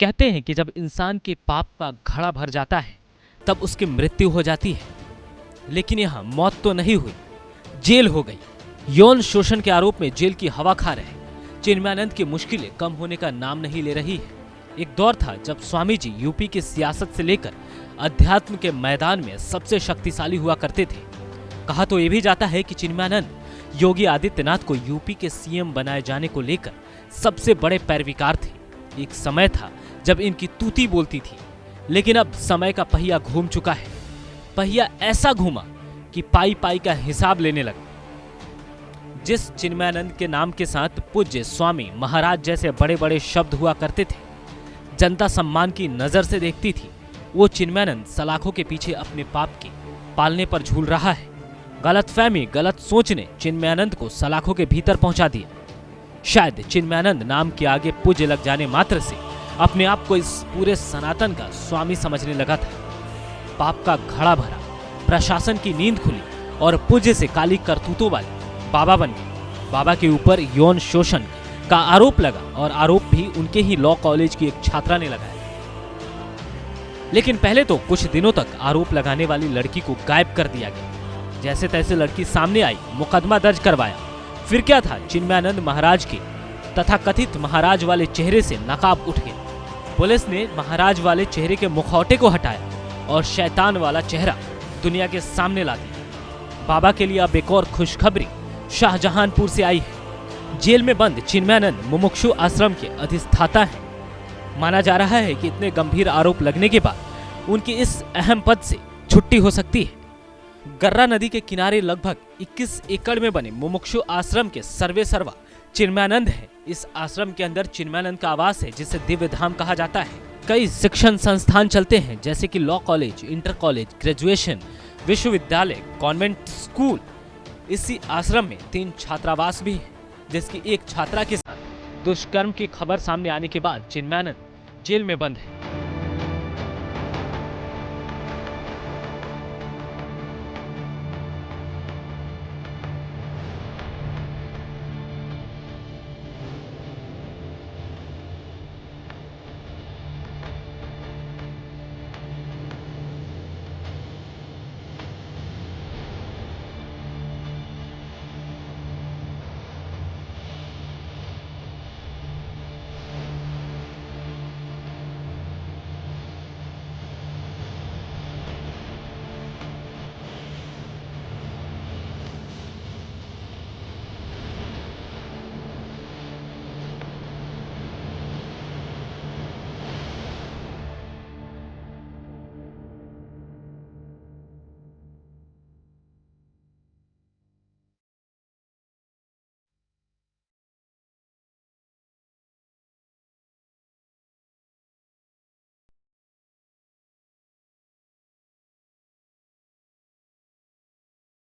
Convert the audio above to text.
कहते हैं कि जब इंसान के पाप का घड़ा भर जाता है तब उसकी मृत्यु हो जाती है, लेकिन यहाँ मौत तो नहीं हुई, जेल हो गई। यौन शोषण के आरोप में जेल की हवा खा रहे चिन्मयानंद की मुश्किलें कम होने का नाम नहीं ले रही है। एक दौर था जब स्वामी जी यूपी की सियासत से लेकर अध्यात्म के मैदान में सबसे शक्तिशाली हुआ करते थे। कहा तो ये भी जाता है कि चिन्मयानंद योगी आदित्यनाथ को यूपी के सीएम बनाए जाने को लेकर सबसे बड़े पैरविकार थे। एक समय था जब इनकी तूती बोलती थी, लेकिन अब समय का पहिया घूम चुका है। पहिया ऐसा घूमा कि पाई पाई का हिसाब लेने लगा। जिस चिन्मयानंद के नाम के साथ पूज्य स्वामी महाराज जैसे बड़े बड़े शब्द हुआ करते थे, जनता सम्मान की नजर से देखती थी, वो चिन्मयानंद सलाखों के पीछे अपने पाप के पालने पर झूल रहा है। गलतफहमी, गलत सोच ने चिन्मयानंद को सलाखों के भीतर पहुंचा दिया। शायद चिन्मयानंद नाम के आगे पूज्य लग जाने मात्र से अपने आप को इस पूरे सनातन का स्वामी समझने लगा था। पाप का घड़ा भरा, प्रशासन की नींद खुली और पूज्य से काली करतूतों वाले बाबा बन गए। बाबा के ऊपर यौन शोषण का आरोप लगा और आरोप भी उनके ही लॉ कॉलेज की एक छात्रा ने लगाया। लेकिन पहले तो कुछ दिनों तक आरोप लगाने वाली लड़की को गायब कर दिया गया। जैसे तैसे लड़की सामने आई, मुकदमा दर्ज करवाया। फिर क्या था, चिन्मयानंद महाराज के तथा कथित महाराज वाले चेहरे से नकाब उठ गया। पुलिस ने महाराज वाले चेहरे के मुखौटे को हटाया और शैतान वाला चेहरा दुनिया के सामने ला दिया। बाबा के लिए अब एक और खुशखबरी शाहजहांपुर से आई है। जेल में बंद चिन्मयानंद मुमुक्षु आश्रम के अधिष्ठाता हैं। माना जा रहा है कि इतने गंभीर आरोप लगने के बाद उनकी इस अहम पद से छुट्टी हो सकती है। गर्रा नदी के किनारे लगभग 21 एकड़ में बने मुमुक्षु आश्रम के सर्वे सर्वा चिन्मयानंद है। इस आश्रम के अंदर चिन्मयानंद का आवास है, जिसे दिव्य धाम कहा जाता है। कई शिक्षण संस्थान चलते हैं, जैसे कि law college, inter college, graduation, विश्वविद्यालय, कॉन्वेंट स्कूल। इसी आश्रम में 3 छात्रावास भी हैं, जिसकी एक छात्रा के साथ दुष्कर्म की खबर सामने आने के बाद चिन्मयानंद जेल में बंद है।